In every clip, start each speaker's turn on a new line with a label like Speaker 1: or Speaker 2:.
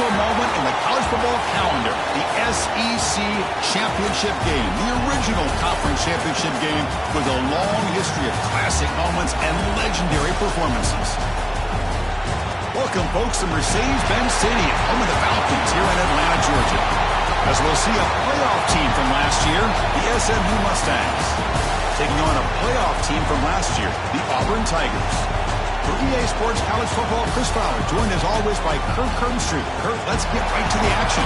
Speaker 1: special moment in the college football calendar, the SEC Championship game, the original conference championship game with a long history of classic moments and legendary performances. Welcome, folks, to Mercedes-Benz Stadium, home of the Falcons here in Atlanta, Georgia. As we'll see a playoff team from last year, the SMU Mustangs, taking on a playoff team from last year, the Auburn Tigers. For EA Sports College Football, Chris Fowler, joined as always by Kurt Kernstreet. Kurt, let's get right to the action.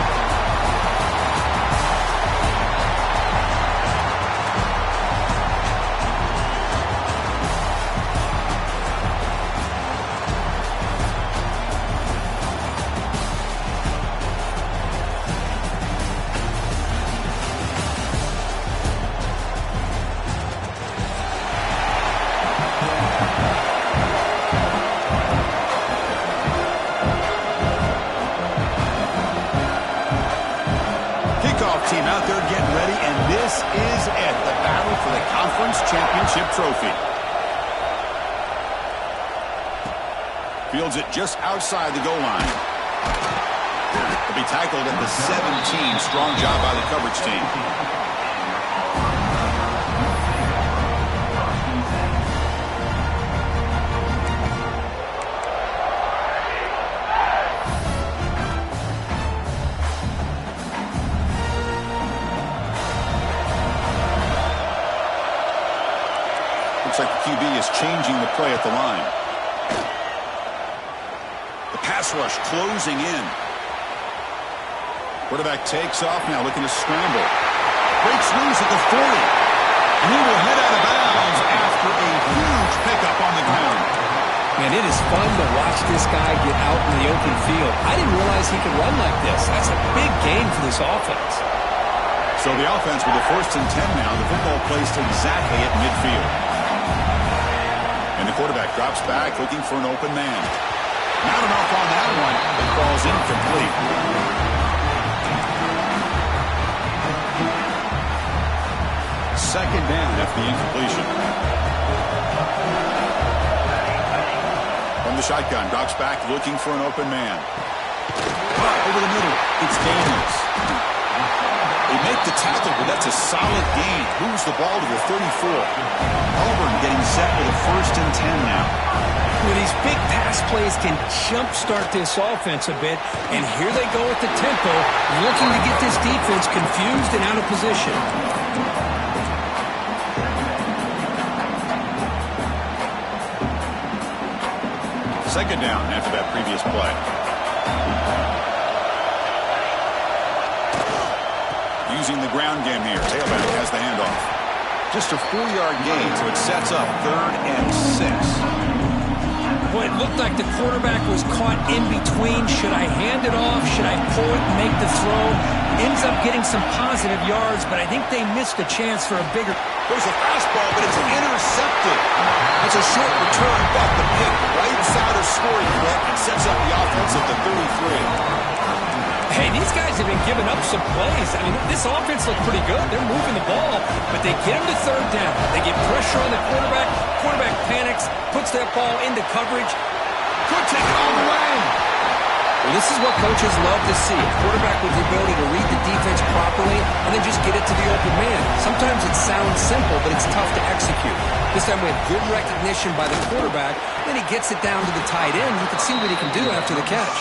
Speaker 1: Team out there getting ready, and this is it, the battle for the conference championship trophy. Fields it just outside the goal line. He'll be tackled at the 17. Strong job by the coverage team. Looks like the QB is changing the play at the line. The pass rush closing in. Quarterback takes off now, looking to scramble. Breaks loose at the 40. And he will head out of bounds after a huge pickup on the ground.
Speaker 2: Man, it is fun to watch this guy get out in the open field. I didn't realize he could run like this. That's a big gain for this offense.
Speaker 1: So the offense with a 1st and 10 now. The football placed exactly at midfield. And the quarterback drops back, looking for an open man. Not enough on that one. It falls incomplete. Second down after the incompletion. From the shotgun, drops back, looking for an open man. Over the middle, it's Daniels. They make the tackle, but that's a solid gain. Moves the ball to the 34. Auburn getting set with a 1st and 10 now.
Speaker 2: Well, these big pass plays can jumpstart this offense a bit, and here they go at the tempo, looking to get this defense confused and out of position.
Speaker 1: Second down after that previous play. Using the ground game here. Tailback has the handoff. Just a 4-yard gain, so it sets up 3rd and 6.
Speaker 2: Well, it looked like the quarterback was caught in between. Should I hand it off? Should I pull it and make the throw? Ends up getting some positive yards, but I think they missed a chance for a bigger...
Speaker 1: There's a fastball, but it's intercepted. That's a short return, but the pick right side of scoring threat and sets up the offense at the 33.
Speaker 2: Hey, these guys have been giving up some plays. I mean, this offense looked pretty good. They're moving the ball, but they get him to 3rd down. They get pressure on the quarterback. Quarterback panics, puts that ball into coverage.
Speaker 1: Could take it all the way.
Speaker 2: Well, this is what coaches love to see. A quarterback with the ability to read the defense properly and then just get it to the open man. Sometimes it sounds simple, but it's tough to execute. This time we have good recognition by the quarterback. Then he gets it down to the tight end. You can see what he can do after the catch.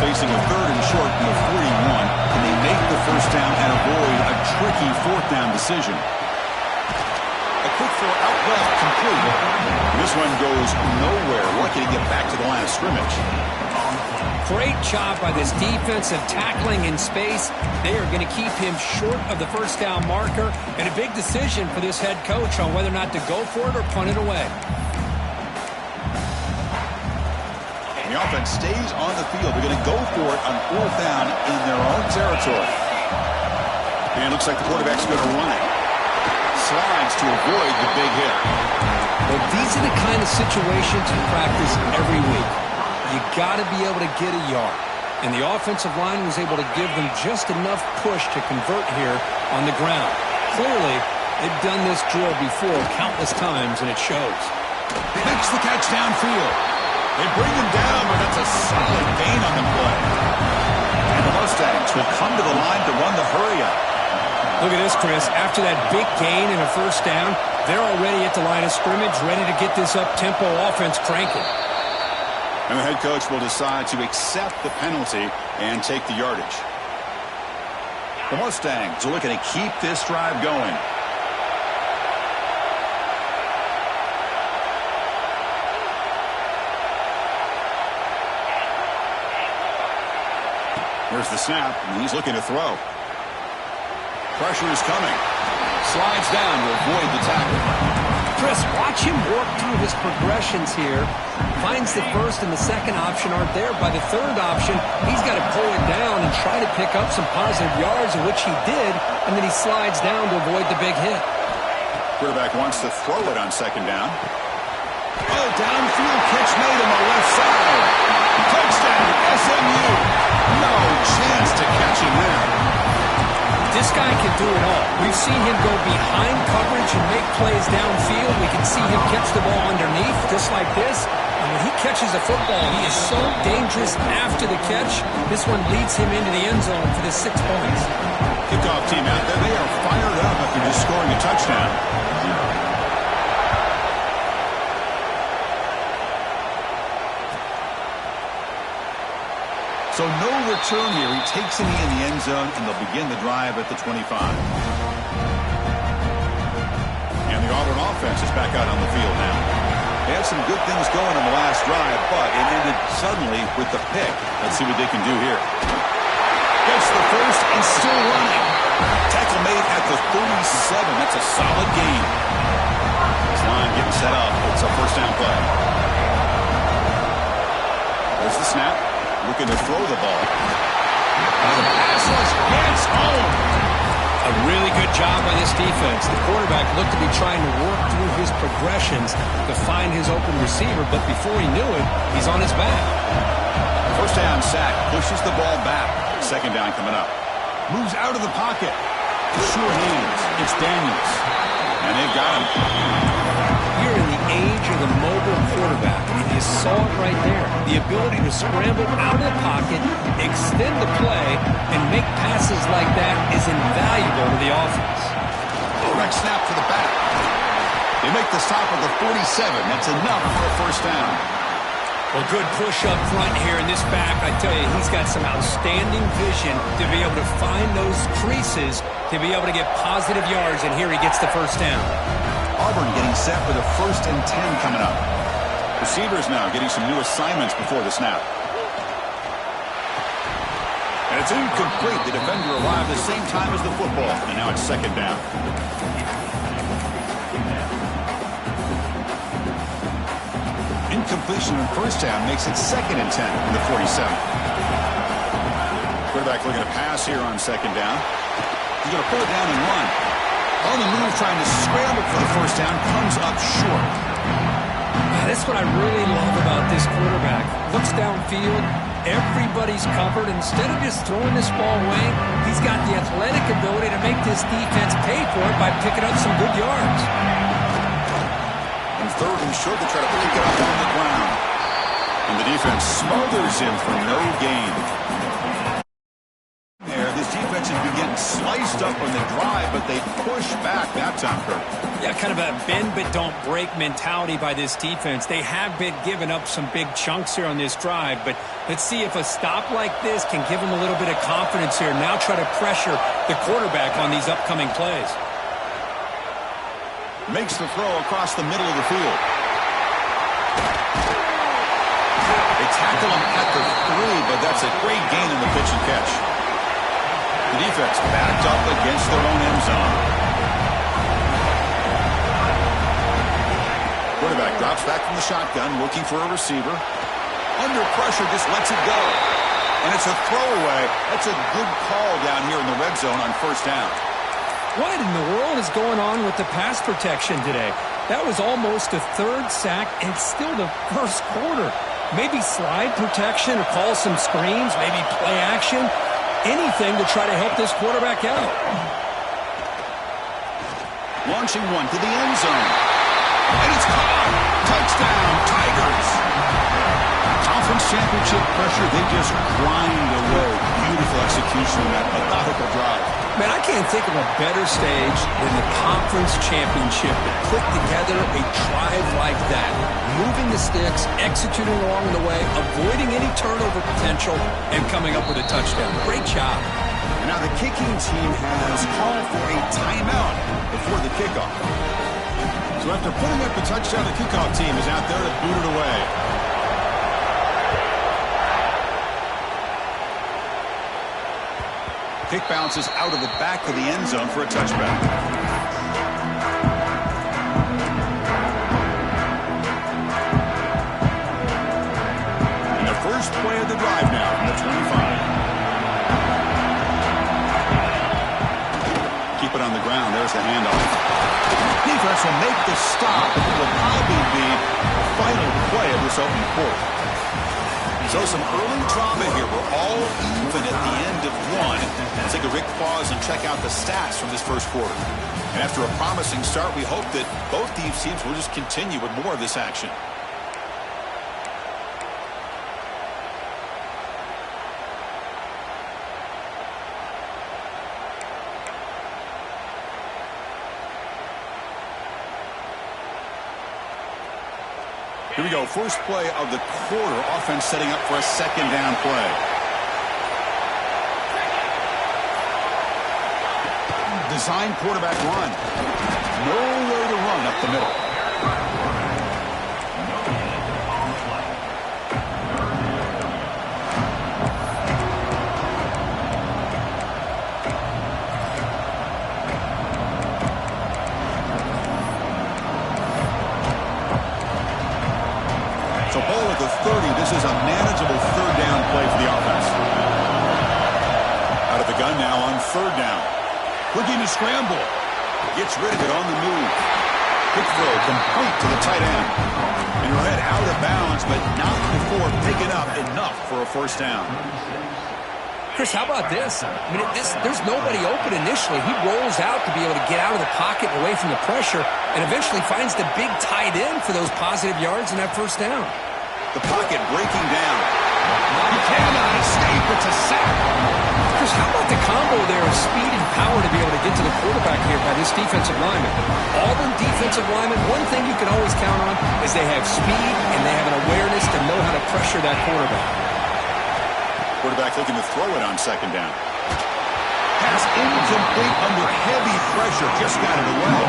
Speaker 1: Facing a 3rd and short from the 41, and they make the 1st down and avoid a tricky 4th down decision. A quick throw out left, complete. This one goes nowhere. Lucky to get back to the line of scrimmage.
Speaker 2: Great job by this defensive tackling in space. They are going to keep him short of the 1st down marker, and a big decision for this head coach on whether or not to go for it or punt it away.
Speaker 1: The offense stays on the field. They're going to go for it on 4th down in their own territory. And it looks like the quarterback's going to run it. Slides to avoid the big hit.
Speaker 2: Well, these are the kind of situations you practice every week. you got to be able to get a yard. And the offensive line was able to give them just enough push to convert here on the ground. Clearly, they've done this drill before countless times, and it shows.
Speaker 1: He makes the catch downfield. They bring him down, but that's a solid gain on the play. And the Mustangs will come to the line to run the hurry-up.
Speaker 2: Look at this, Chris. After that big gain and a first down, they're already at the line of scrimmage, ready to get this up-tempo offense cranking.
Speaker 1: And the head coach will decide to accept the penalty and take the yardage. The Mustangs are looking to keep this drive going. Here's the snap, and he's looking to throw. Pressure is coming. Slides down to avoid the tackle.
Speaker 2: Chris, watch him work through his progressions here. Finds the first and the second option aren't there. By the third option, he's got to pull it down and try to pick up some positive yards, which he did, and then he slides down to avoid the big hit.
Speaker 1: Quarterback wants to throw it on second down. Oh, downfield catch made on the left side. Touchdown, SMU. No chance to catch him there.
Speaker 2: This guy can do it all. We've seen him go behind coverage and make plays downfield. We can see him catch the ball underneath, just like this. And when he catches the football, he is so dangerous after the catch. This one leads him into the end zone for the 6 points.
Speaker 1: Kickoff team out there. They are fired up after just scoring a touchdown. So no return here. He takes it in the end zone, and they'll begin the drive at the 25. And the Auburn offense is back out on the field now. They had some good things going on the last drive, but it ended suddenly with the pick. Let's see what they can do here. Gets the first and still running. Tackle made at the 37. That's a solid gain. This line getting set up. It's a first down play. There's the snap. Looking to throw the ball. The pass rush gets home.
Speaker 2: A really good job by this defense. The quarterback looked to be trying to work through his progressions to find his open receiver, but before he knew it, he's on his back.
Speaker 1: First down sack. Pushes the ball back. Second down coming up. Moves out of the pocket. Sure hands. It's Daniels. And they've got him.
Speaker 2: You're in the age of the mobile quarterback, and you saw it right there. The ability to scramble out of the pocket, extend the play, and make passes like that is invaluable to the offense.
Speaker 1: Direct snap to the back. They make the stop at the 47. That's enough for a first down.
Speaker 2: Well, good push up front here in this back. I tell you, he's got some outstanding vision to be able to find those creases, to be able to get positive yards, and here he gets the first down.
Speaker 1: Auburn getting set for the 1st and 10 coming up. Receivers now getting some new assignments before the snap. And it's incomplete. The defender arrived the same time as the football, and now it's second down. Incompletion on first down makes it 2nd and 10 in the 47. Quarterback looking to pass here on second down. He's going to pull it down and run. On the move, trying to scramble for the first down, comes up short.
Speaker 2: That's what I really love about this quarterback. Looks downfield, everybody's covered. Instead of just throwing this ball away, he's got the athletic ability to make this defense pay for it by picking up some good yards.
Speaker 1: And 3rd and short, they try to pick it up on the ground. And the defense smothers him for no gain. This defense has been getting sliced up on the drive, but they push back that time, Kirk.
Speaker 2: Yeah, kind of a bend but don't break mentality by this defense. They have been giving up some big chunks here on this drive, but let's see if a stop like this can give them a little bit of confidence here. Now try to pressure the quarterback on these upcoming plays.
Speaker 1: Makes the throw across the middle of the field. They tackle him at the 3, but that's a great gain in the pitch and catch. The defense backed up against their own end zone. Quarterback drops back from the shotgun, looking for a receiver. Under pressure, just lets it go. And it's a throwaway. That's a good call down here in the red zone on first down.
Speaker 2: What in the world is going on with the pass protection today? That was almost a 3rd sack and still the 1st quarter. Maybe slide protection or call some screens, maybe play action, anything to try to help this quarterback out.
Speaker 1: Launching one to the end zone. And it's caught. Touchdown, Tigers. Conference championship pressure, they just grind away. Beautiful execution on that methodical drive.
Speaker 2: Man, I can't think of a better stage than the conference championship to put together a drive like that. Moving the sticks, executing along the way, avoiding any turnover potential, and coming up with a touchdown. Great job.
Speaker 1: And now the kicking team has called for a timeout before the kickoff. So after putting up the touchdown, the kickoff team is out there to boot it away. Kick bounces out of the back of the end zone for a touchback. And the first play of the drive now from the 25. Keep it on the ground. There's the handoff. Defense will make the stop. It will probably be the final play of this open quarter. So some early drama here. We're all even at the end of one. Let's take a quick pause and check out the stats from this first quarter. And after a promising start, we hope that both these teams will just continue with more of this action. Here we go. First play of the quarter. Offense setting up for a second down play. Design quarterback run. Nowhere to run up the middle. So ball at the 30. This is a manageable third down play for the offense. Out of the gun now on third down. Looking to scramble. Gets rid of it on the move. Quick throw complete to the tight end. And read out of bounds, but not before picking up enough for a first down.
Speaker 2: Chris, how about this? I mean, there's nobody open initially. He rolls out to be able to get out of the pocket and away from the pressure and eventually finds the big tight end for those positive yards in that first down.
Speaker 1: The pocket breaking down. He cannot escape. It's a sack.
Speaker 2: Chris, how about the combo there of speed and power to be able to get to the quarterback here by this defensive lineman? Auburn defensive lineman, one thing you can always count on is they have speed and they have an awareness to know how to pressure that quarterback.
Speaker 1: Quarterback looking to throw it on second down. Pass incomplete under heavy pressure. Just got it away.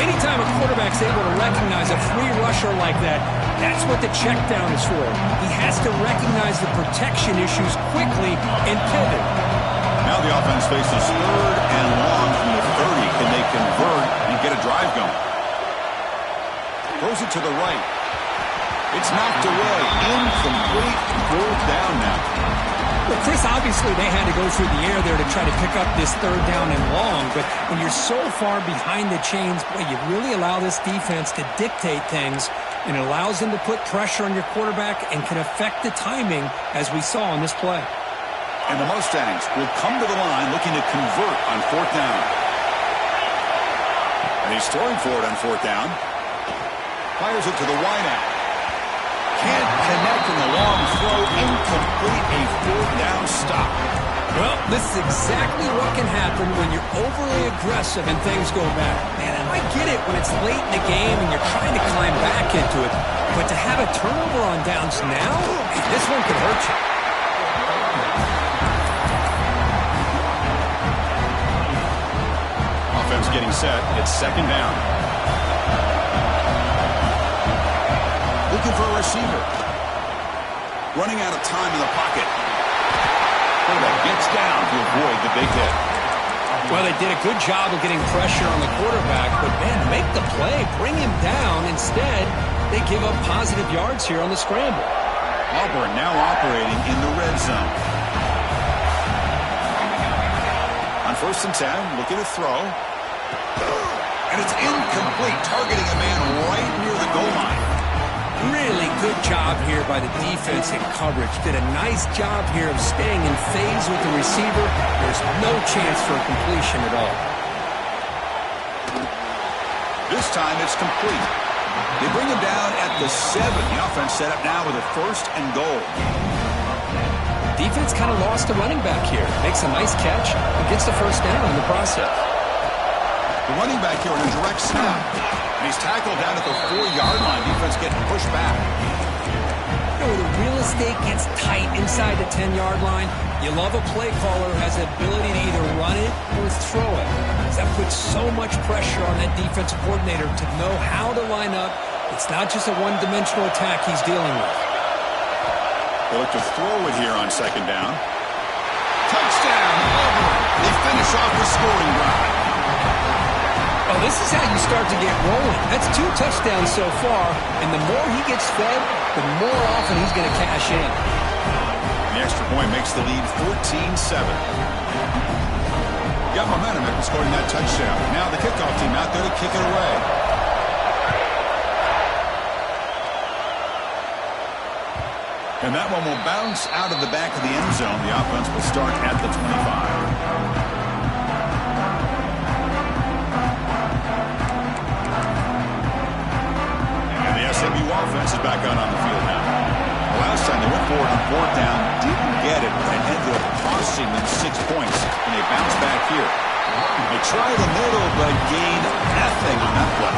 Speaker 2: Anytime a quarterback's able to recognize a free rusher like that, that's what the check down is for. He has to recognize the protection issues quickly and pivot.
Speaker 1: Now the offense faces third and long from the 30. Can they convert and get a drive going? Throws it to the right. It's knocked away. Incomplete. Fourth down now.
Speaker 2: Well, Chris, obviously they had to go through the air there to try to pick up this third down and long, but when you're so far behind the chains, boy, you really allow this defense to dictate things, and it allows them to put pressure on your quarterback and can affect the timing, as we saw on this play.
Speaker 1: And the Mustangs will come to the line looking to convert on fourth down. And he's throwing for it on fourth down. Fires it to the wideout. Can't connect in the long throw. Incomplete. A fourth down stop.
Speaker 2: Well, this is exactly what can happen when you're overly aggressive and things go bad. Man, I get it when it's late in the game and you're trying to climb back into it. But to have a turnover on downs now, this one could hurt you.
Speaker 1: Offense getting set. It's second down. Looking for a receiver. Running out of time in the pocket. Quarterback gets down to avoid the big hit.
Speaker 2: Well, they did a good job of getting pressure on the quarterback, but, man, make the play. Bring him down. Instead, they give up positive yards here on the scramble.
Speaker 1: Auburn now operating in the red zone. On first and 10, looking to throw. And it's incomplete, targeting a man right near the goal line.
Speaker 2: Really good job here by the defense in coverage. Did a nice job here of staying in phase with the receiver. There's no chance for a completion at all.
Speaker 1: This time it's complete. They bring him down at the 7. The offense set up now with a 1st and goal.
Speaker 2: Defense kind of lost a running back here. Makes a nice catch and gets the 1st down in the process.
Speaker 1: The running back here on a direct snap. And he's tackled down at the 4-yard line. Defense getting pushed back.
Speaker 2: You know, the real estate gets tight inside the 10-yard line. You love a play caller who has the ability to either run it or throw it. That puts so much pressure on that defensive coordinator to know how to line up. It's not just a one-dimensional attack he's dealing with.
Speaker 1: They look to throw it here on 2nd down. Touchdown! Over. They finish off the scoring drive.
Speaker 2: Oh, this is how you start to get rolling. That's 2 touchdowns so far, and the more he gets fed, the more often he's going to cash in.
Speaker 1: The extra point makes the lead 14-7. Got momentum after scoring that touchdown. Now the kickoff team out there to kick it away. And that one will bounce out of the back of the end zone. The offense will start at the 25. SMU offense is back out on the field now. The last time they went forward on 4th down, didn't get it, and ended up costing them 6 points, and they bounce back here. They try the middle, but gain nothing on that play.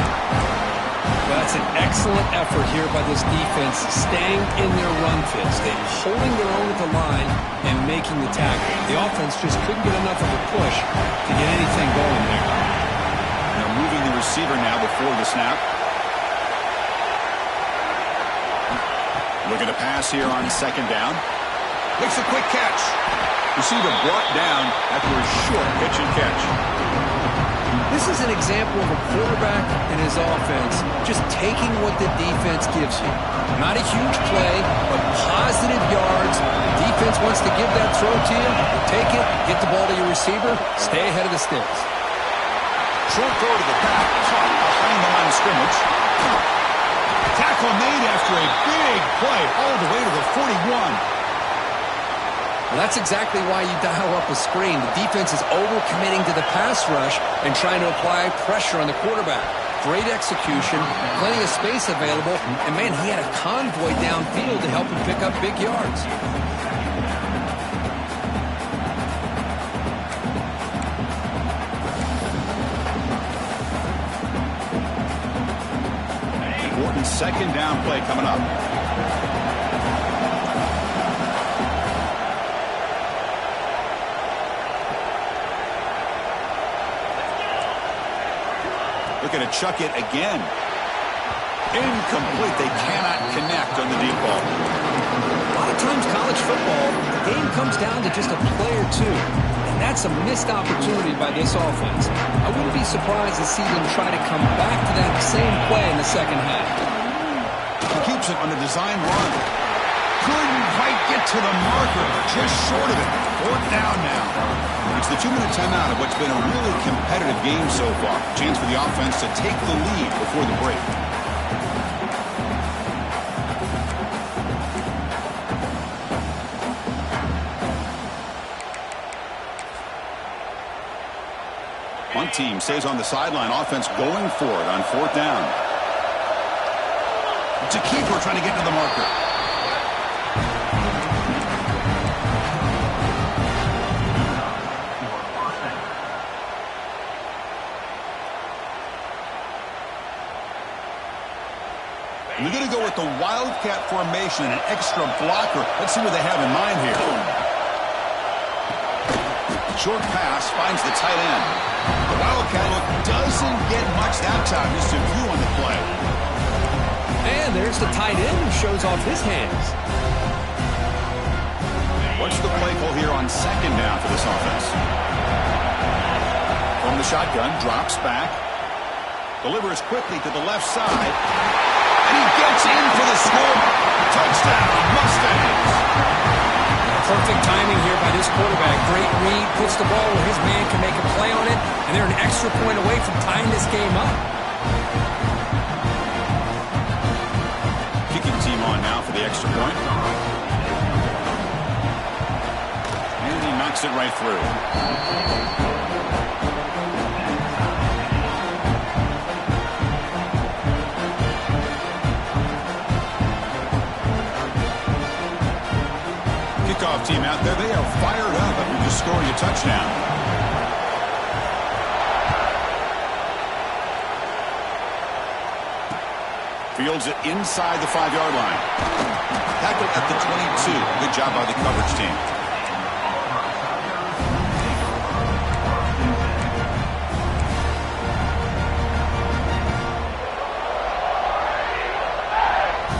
Speaker 2: Well, that's an excellent effort here by this defense, staying in their run fits. They're holding their own at the line and making the tackle. The offense just couldn't get enough of a push to get anything going there.
Speaker 1: Now moving the receiver now before the snap. Looking to pass here on 2nd down. Makes a quick catch. Receiver brought down after a short pitch and catch.
Speaker 2: This is an example of a quarterback and his offense just taking what the defense gives you. Not a huge play, but positive yards. The defense wants to give that throw to you. You take it, get the ball to your receiver, stay ahead of the sticks.
Speaker 1: Short throw to the back, caught behind the line of scrimmage. Tackle made after a big play all the way to the 41.
Speaker 2: Well, that's exactly why you dial up a screen. The defense is overcommitting to the pass rush and trying to apply pressure on the quarterback. Great execution, plenty of space available, and man, he had a convoy downfield to help him pick up big yards.
Speaker 1: Important 2nd down play coming up. Looking to chuck it again. Incomplete. They cannot connect on the deep ball.
Speaker 2: A lot of times college football, the game comes down to just a play or two. And that's a missed opportunity by this offense. I wouldn't be surprised to see them try to come back to that same play in the 2nd half.
Speaker 1: He keeps it on a design run. Couldn't quite get to the marker. Just short of it. 4th down now. It's the 2-minute timeout of what's been a really competitive game so far. Chance for the offense to take the lead before the break. One team stays on the sideline. Offense going for it on 4th down. It's a keeper trying to get to the marker. We're going to go with the Wildcat formation and an extra blocker. Let's see what they have in mind here. Short pass finds the tight end. The Wildcat look doesn't get much that time. Just a few on the play.
Speaker 2: And there's the tight end who shows off his hands.
Speaker 1: What's the play call here on 2nd down for this offense? From the shotgun, drops back. Delivers quickly to the left side. And he gets in for the score. Touchdown, Mustangs.
Speaker 2: Perfect timing here by this quarterback. Great read, puts the ball where his man can make a play on it, and they're an extra point away from tying this game up.
Speaker 1: on now for the extra point. And he knocks it right through. Kickoff team out there, they are fired up after just scoring a touchdown. Fields it inside the 5-yard line. Tackled at the 22. Good job by the coverage team.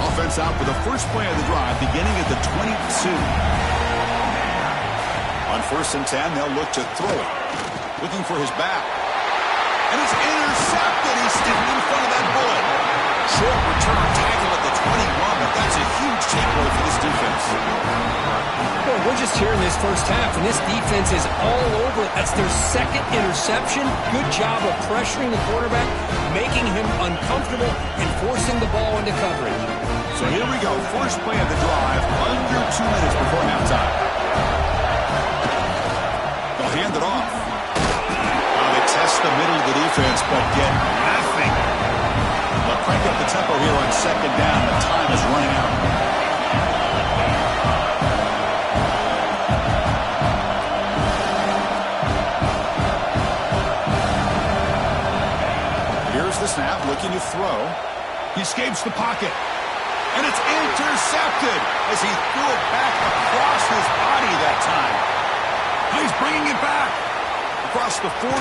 Speaker 1: Offense out for the first play of the drive, beginning at the 22. On 1st and 10, they'll look to throw it. Looking for his back. And it's intercepted. He's standing in front of that bullet. Short return, tackle at the 21, but that's a huge takeaway for this defense.
Speaker 2: Well, we're just here in this first half, and this defense is all over it. That's their second interception. Good job of pressuring the quarterback, making him uncomfortable, and forcing the ball into coverage.
Speaker 1: So here we go. First play of the drive, under 2 minutes before halftime. They'll hand it off. They test the middle of the defense, but get nothing. They'll crank up the tempo here on 2nd down. The time is running out. Here's the snap, looking to throw. He escapes the pocket. And it's intercepted as he threw it back across his body that time. He's bringing it back across the 40.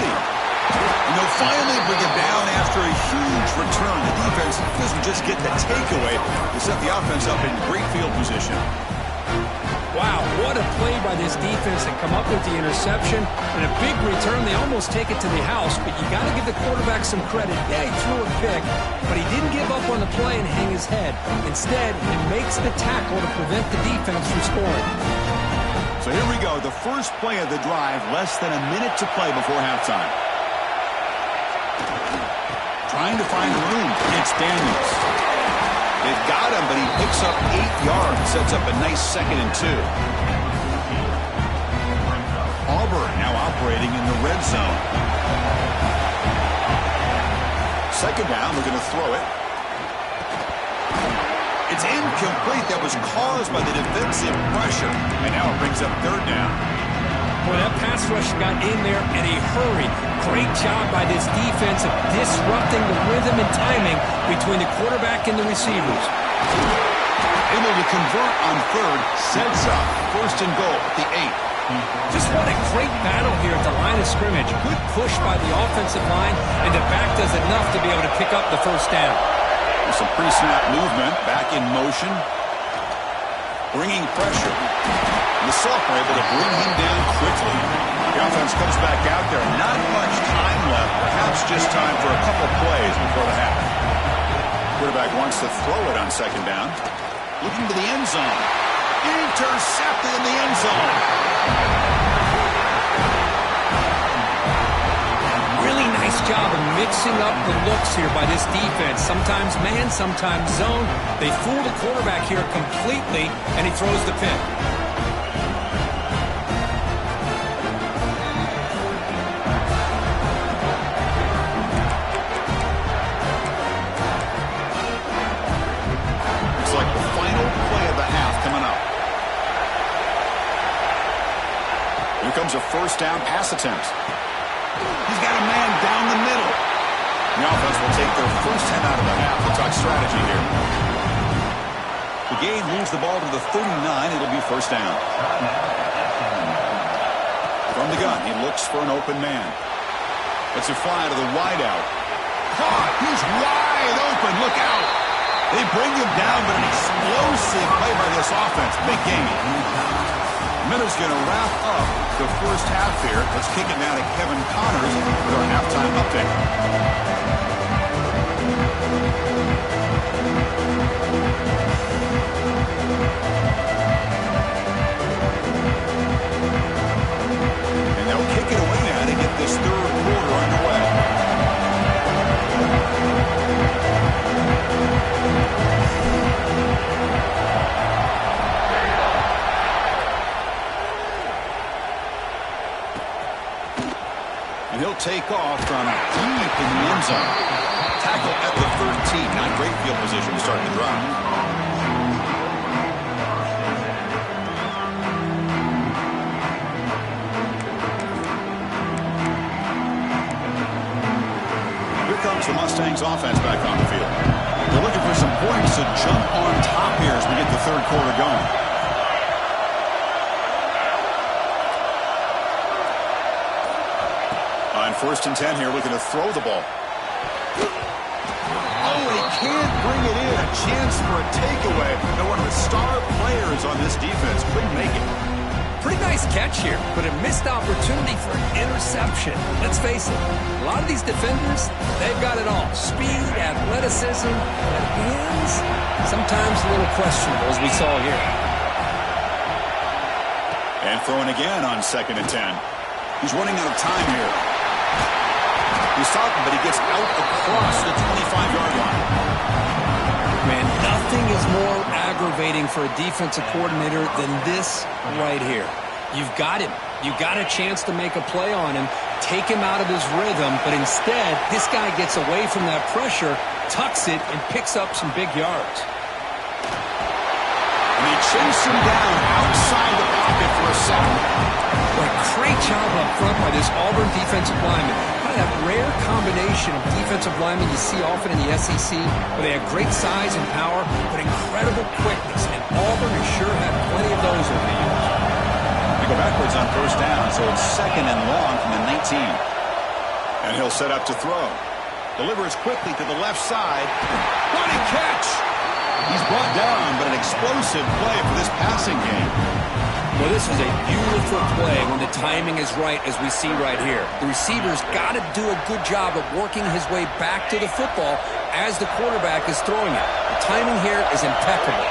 Speaker 1: And they'll finally bring it down after a huge return. The defense doesn't just get the takeaway. They set the offense up in great field position.
Speaker 2: Wow, what a play by this defense to come up with the interception. And a big return. They almost take it to the house, but you got to give the quarterback some credit. Yeah, he threw a pick, but he didn't give up on the play and hang his head. Instead, he makes the tackle to prevent the defense from scoring.
Speaker 1: So here we go. The first play of the drive, less than a minute to play before halftime. Trying to find room. It's Daniels. They've got him, but he picks up 8 yards. Sets up a nice 2nd and 2. Auburn now operating in the red zone. 2nd down, they're going to throw it. It's incomplete. That was caused by the defensive pressure. And now it brings up 3rd down.
Speaker 2: Boy, that pass rush got in there in a hurry. Great job by this defense of disrupting the rhythm and timing between the quarterback and the receivers.
Speaker 1: Able to convert on 3rd, sets up 1st and goal at the 8.
Speaker 2: Just what a great battle here at the line of scrimmage. Good push by the offensive line, and the back does enough to be able to pick up the 1st down.
Speaker 1: There's some pre-snap movement, back in motion, bringing pressure. And the sophomore able to bring him down quickly. The offense comes back out there. Not much time left. Perhaps just time for a couple plays before the half. Quarterback wants to throw it on 2nd down. Looking to the end zone. Intercepted in the end zone.
Speaker 2: Really nice job of mixing up the looks here by this defense. Sometimes man, sometimes zone. They fool the quarterback here completely, and he throws the pick.
Speaker 1: Like the final play of the half coming up. Here comes a 1st down pass attempt. He's got a man down the middle. The offense will take their first 10 out of the half. We'll talk strategy here. The game moves the ball to the 39. It'll be 1st down. From the gun, he looks for an open man. Let's it fly to the wideout. Caught! He's wide open. Look out! They bring him down, but an explosive play by this offense. Big game. Miller's going to wrap up the first half here. Let's kick it now to Kevin Connors with our halftime update. And they'll kick it away now to get this 3rd quarter underway. he'll take off from deep in the end zone. Tackle at the 13. Not great field position to start the drive. Here comes the Mustangs offense back on the field. They're looking for some points to jump on top here as we get the third quarter going. On 1st and 10 here, looking to throw the ball. Oh, he can't bring it in. A chance for a takeaway. And one of the star players on this defense couldn't make it.
Speaker 2: Pretty nice catch here, but a missed opportunity for an interception. Let's face it, a lot of these defenders, they've got it all. Speed, athleticism, but hands, sometimes a little questionable, as we saw here.
Speaker 1: And throwing again on 2nd and 10. He's running out of time here. He's talking, but he gets out across the 25-yard line.
Speaker 2: Man, nothing is more aggravating for a defensive coordinator than this right here. You've got him. You've got a chance to make a play on him, take him out of his rhythm, but instead, this guy gets away from that pressure, tucks it, and picks up some big yards.
Speaker 1: And they chase him down outside the pocket for a sack.
Speaker 2: A great job up front by this Auburn defensive lineman. That rare combination of defensive linemen you see often in the SEC, where they have great size and power, but incredible quickness, and Auburn has sure had plenty of those over the years.
Speaker 1: They go backwards on 1st down, so it's 2nd and long from the 19. And he'll set up to throw. Delivers quickly to the left side. What a catch! He's brought down, but an explosive play for this passing game.
Speaker 2: Well, this is a beautiful play when the timing is right, as we see right here. The receiver's got to do a good job of working his way back to the football as the quarterback is throwing it. The timing here is impeccable.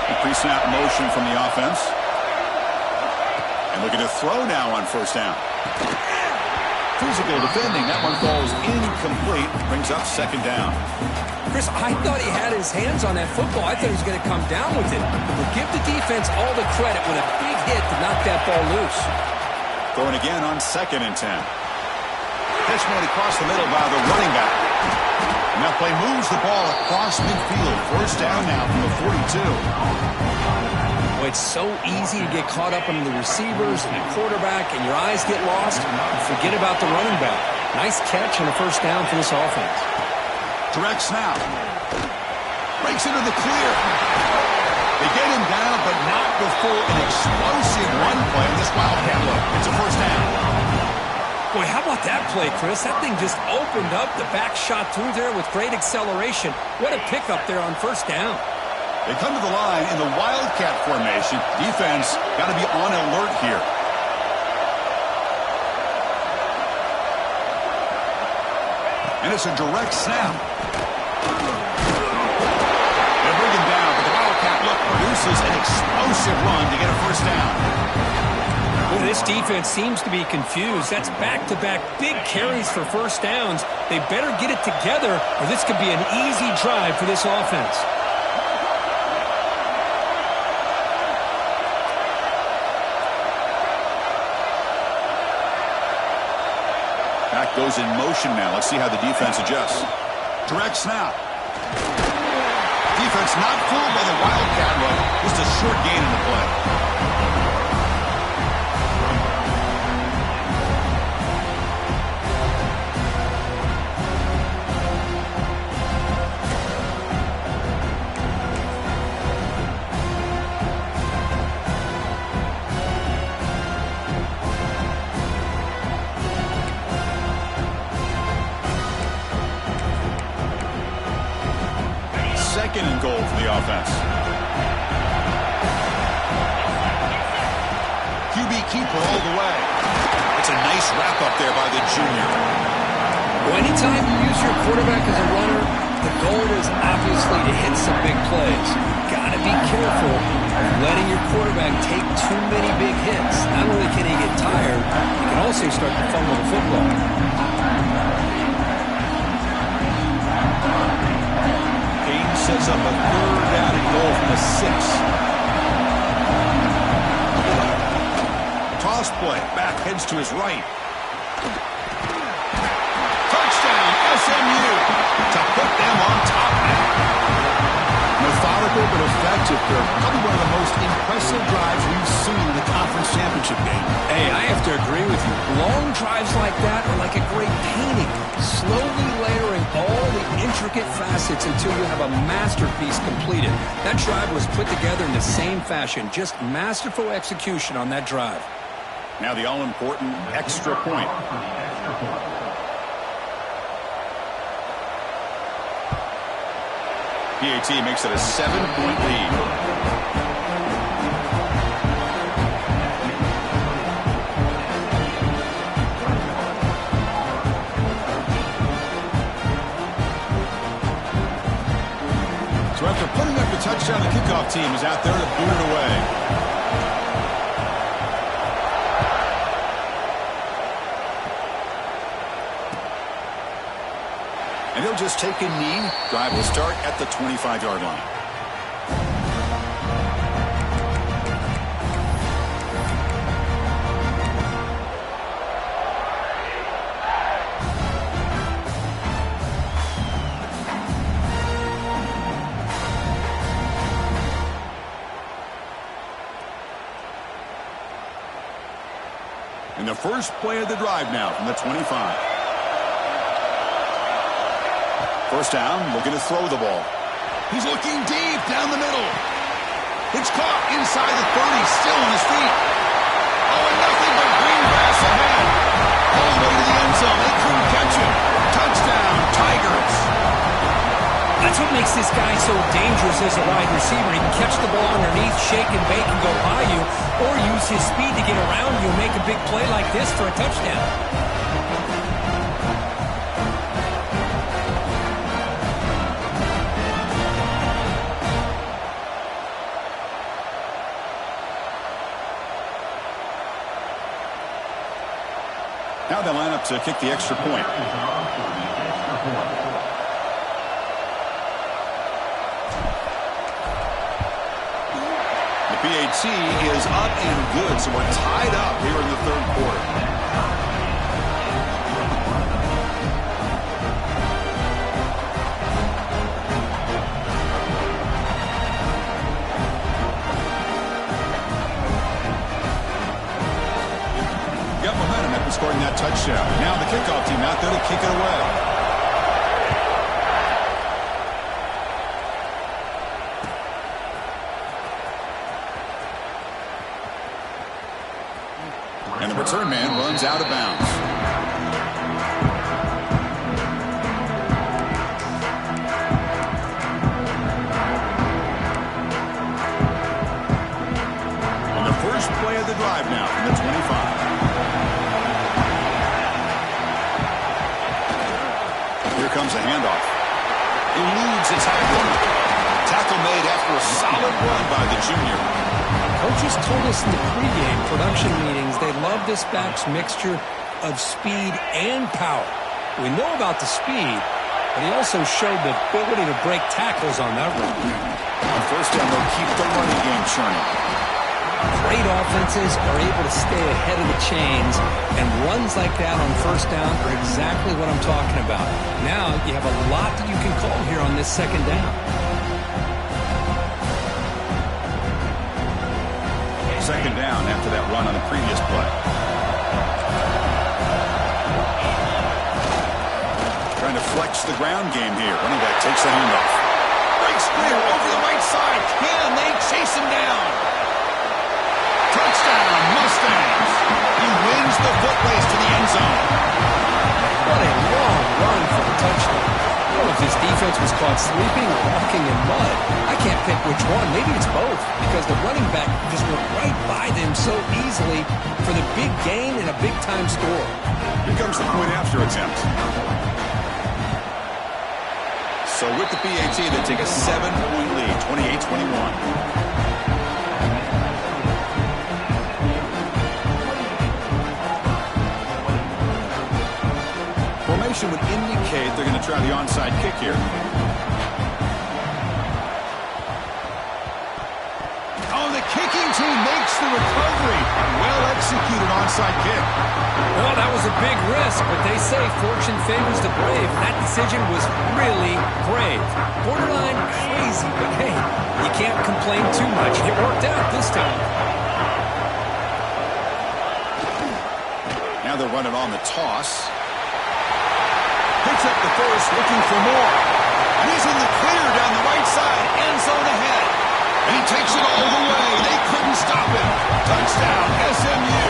Speaker 1: The pre-snap motion from the offense. And looking to throw now on 1st down. Physical defending. That one falls incomplete. Brings up 2nd down.
Speaker 2: Chris, I thought he had his hands on that football. I thought he was going to come down with it. But give the defense all the credit with a big hit to knock that ball loose.
Speaker 1: Throwing again on 2nd and 10. Pitch made across the middle by the running back. And that play moves the ball across midfield. 1st down now from the 42.
Speaker 2: Well, it's so easy to get caught up in the receivers and the quarterback, and your eyes get lost. You forget about the running back. Nice catch and a 1st down for this offense.
Speaker 1: Direct snap. Breaks into the clear. They get him down, but not before an explosive run play in this Wildcat look. It's a 1st down.
Speaker 2: Boy, how about that play, Chris? That thing just opened up. The back shot through there with great acceleration. What a pickup there on 1st down.
Speaker 1: They come to the line in the Wildcat formation. Defense got to be on alert here. And it's a direct snap. They bring him down, but the Wildcat look produces an explosive run to get a 1st down.
Speaker 2: Well, this defense seems to be confused. That's back-to-back big carries for 1st downs. They better get it together, or this could be an easy drive for this offense.
Speaker 1: Back goes in motion now. Let's see how the defense adjusts. Direct snap. Defense not fooled by the Wildcat look. Just a short gain in the play. Second and goal for the offense. QB keeper all the way. It's a nice wrap-up there by the junior.
Speaker 2: Well, anytime you use your quarterback as a runner, the goal is obviously to hit some big plays. Got to be careful of letting your quarterback take too many big hits. Not only can he get tired, he can also start to fumble the football.
Speaker 1: Sets up a 3rd down and goal from the 6. runs to his right. Touchdown, SMU, to put them on top now. Methodical but effective, Kirk. Probably one of the most impressive drives we've seen in the conference championship game.
Speaker 2: Hey, I have to agree with you. Long drives like that are like a great painting, slowly layering all the intricate facets until you have a masterpiece completed. That drive was put together in the same fashion, just masterful execution on that drive.
Speaker 1: Now the all-important extra point. PAT makes it a 7-point lead. So after putting up the touchdown, the kickoff team is out there to boot it away. And he'll just take a knee. Drive will start at the 25-yard line. And the first play of the drive now from the 25. First down, looking to throw the ball. He's looking deep down the middle. It's caught inside the 30, still on his feet. Oh, and nothing but green grass ahead. All the way to the end zone. They couldn't catch him. Touchdown, Tigers.
Speaker 2: That's what makes this guy so dangerous as a wide receiver. He can catch the ball underneath, shake and bake and go by you, or use his speed to get around you and make a big play like this for a touchdown.
Speaker 1: Now they line up to kick the extra point. The PAT is up and good, so we're tied up here in the third quarter. Scoring that touchdown. Now the kickoff team out there to kick it away. And the return man runs out of bounds. On the first play of the drive now from the 25. Here comes a handoff. Eludes a tackle. Tackle made after a solid run by the junior.
Speaker 2: Coaches told us in the pregame production meetings they love this back's mixture of speed and power. We know about the speed, but he also showed the ability to break tackles on that run.
Speaker 1: On first down, they'll keep the running game churning.
Speaker 2: Great offenses are able to stay ahead of the chains, and runs like that on first down are exactly what I'm talking about. Now you have a lot that you can call here on this second down.
Speaker 1: Second down after that run on the previous play. Trying to flex the ground game here. Running back takes the handoff. Breaks clear over the right side. Can they chase him down? Touchdown, Mustangs. He wins the foot race to the end zone.
Speaker 2: What a long run for the touchdown. I don't know if his defense was caught sleeping or walking in mud. I can't pick which one. Maybe it's both, because the running back just went right by them so easily for the big gain and a big-time score.
Speaker 1: Here comes the point after attempt. So with the PAT, they take a 7-point lead, 28-21. Formation would indicate they're going to try the onside kick here. Oh, the kicking team makes the recovery. Well execute an onside kick.
Speaker 2: Well, that was a big risk, but they say fortune favors the brave. That decision was really brave. Borderline crazy, but hey, you can't complain too much. It worked out this time.
Speaker 1: Now they're running on the toss. Picks up the first, looking for more. And he's in the clear down the right side, end zone ahead. And he takes it all the way. They couldn't stop him. Touchdown, SMU.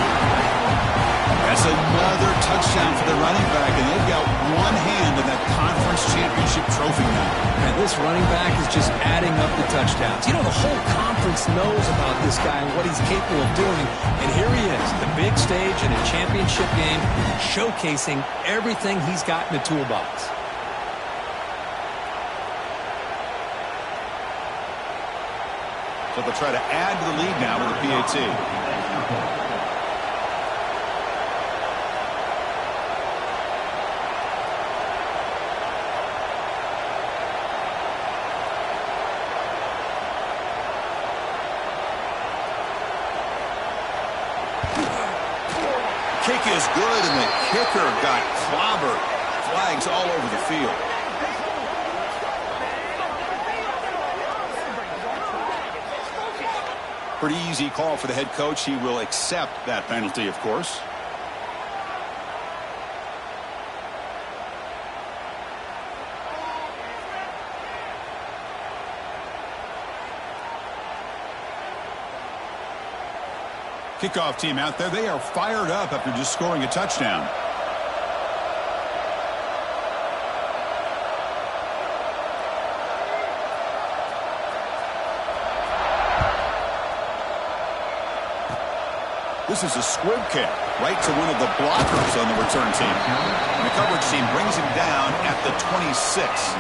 Speaker 1: That's another touchdown for the running back, and they've got one hand in that conference championship trophy now.
Speaker 2: And this running back is just adding up the touchdowns. You know, the whole conference knows about this guy and what he's capable of doing. And here he is, the big stage in a championship game, showcasing everything he's got in the toolbox.
Speaker 1: So they'll try to add to the lead now with the PAT. Kick is good, and the kicker got clobbered. Flags all over the field. Pretty easy call for the head coach. He will accept that penalty, of course. Kickoff team out there. They are fired up after just scoring a touchdown. This is a squib kick right to one of the blockers on the return team. And the coverage team brings him down at the 26.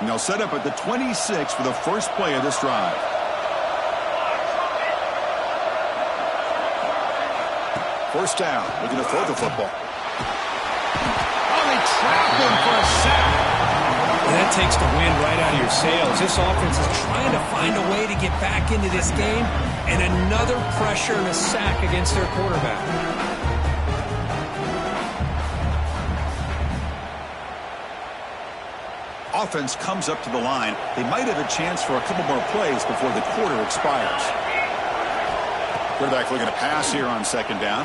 Speaker 1: And they'll set up at the 26 for the first play of this drive. First down, looking to throw the football. Oh, they trapped him for a sack.
Speaker 2: That takes the wind right out of your sails. This offense is trying to find a way to get back into this game, and another pressure and a sack against their quarterback.
Speaker 1: Offense comes up to the line. They might have a chance for a couple more plays before the quarter expires. Quarterback looking to pass here on second down.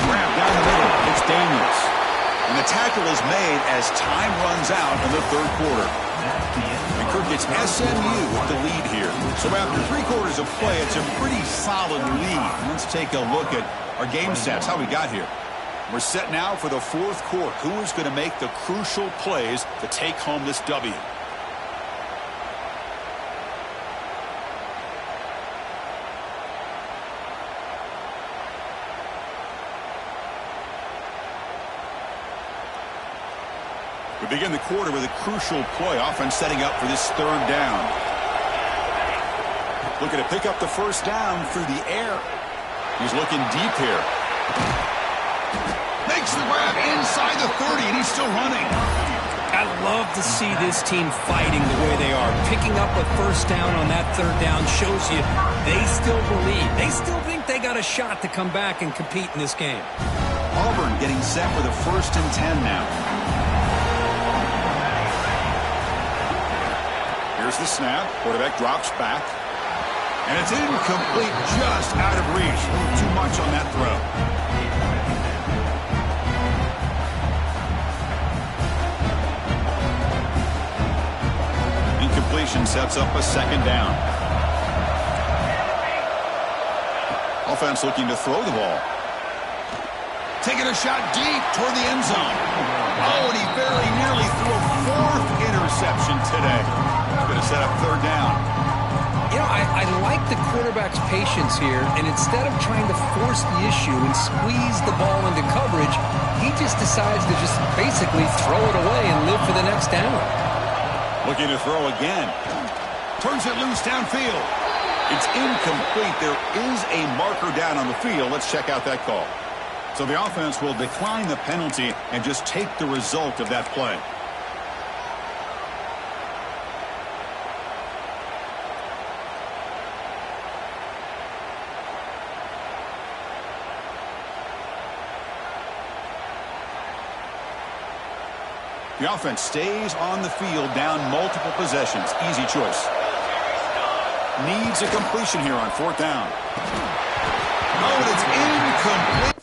Speaker 1: Grab down the middle. It's Daniels. And the tackle is made as time runs out in the third quarter. And Kirk gets SMU with the lead here. So after 3/4 of play, it's a pretty solid lead. Let's take a look at our game stats, how we got here. We're set now for the fourth quarter. Who is going to make the crucial plays to take home this W? We begin the quarter with a crucial play. Offense setting up for this third down. Looking to pick up the first down through the air. He's looking deep here. Makes the grab inside the 30, and he's still running.
Speaker 2: I love to see this team fighting the way they are. Picking up a first down on that third down shows you they still believe. They still think they got a shot to come back and compete in this game.
Speaker 1: Auburn getting set for the 1st and 10 now. Here's the snap. Quarterback drops back. And it's incomplete, just out of reach. A little too much on that throw. Incompletion sets up a second down. Offense looking to throw the ball. Taking a shot deep toward the end zone. Oh, and he very nearly threw a 4th interception today. He's going to set up third down.
Speaker 2: You know, I like the quarterback's patience here, and instead of trying to force the issue and squeeze the ball into coverage, he just decides to just basically throw it away and live for the next down.
Speaker 1: Looking to throw again. Turns it loose downfield. It's incomplete. There is a marker down on the field. Let's check out that call. So the offense will decline the penalty and just take the result of that play. The offense stays on the field down multiple possessions. Easy choice. Needs a completion here on 4th down. Oh, and it's incomplete.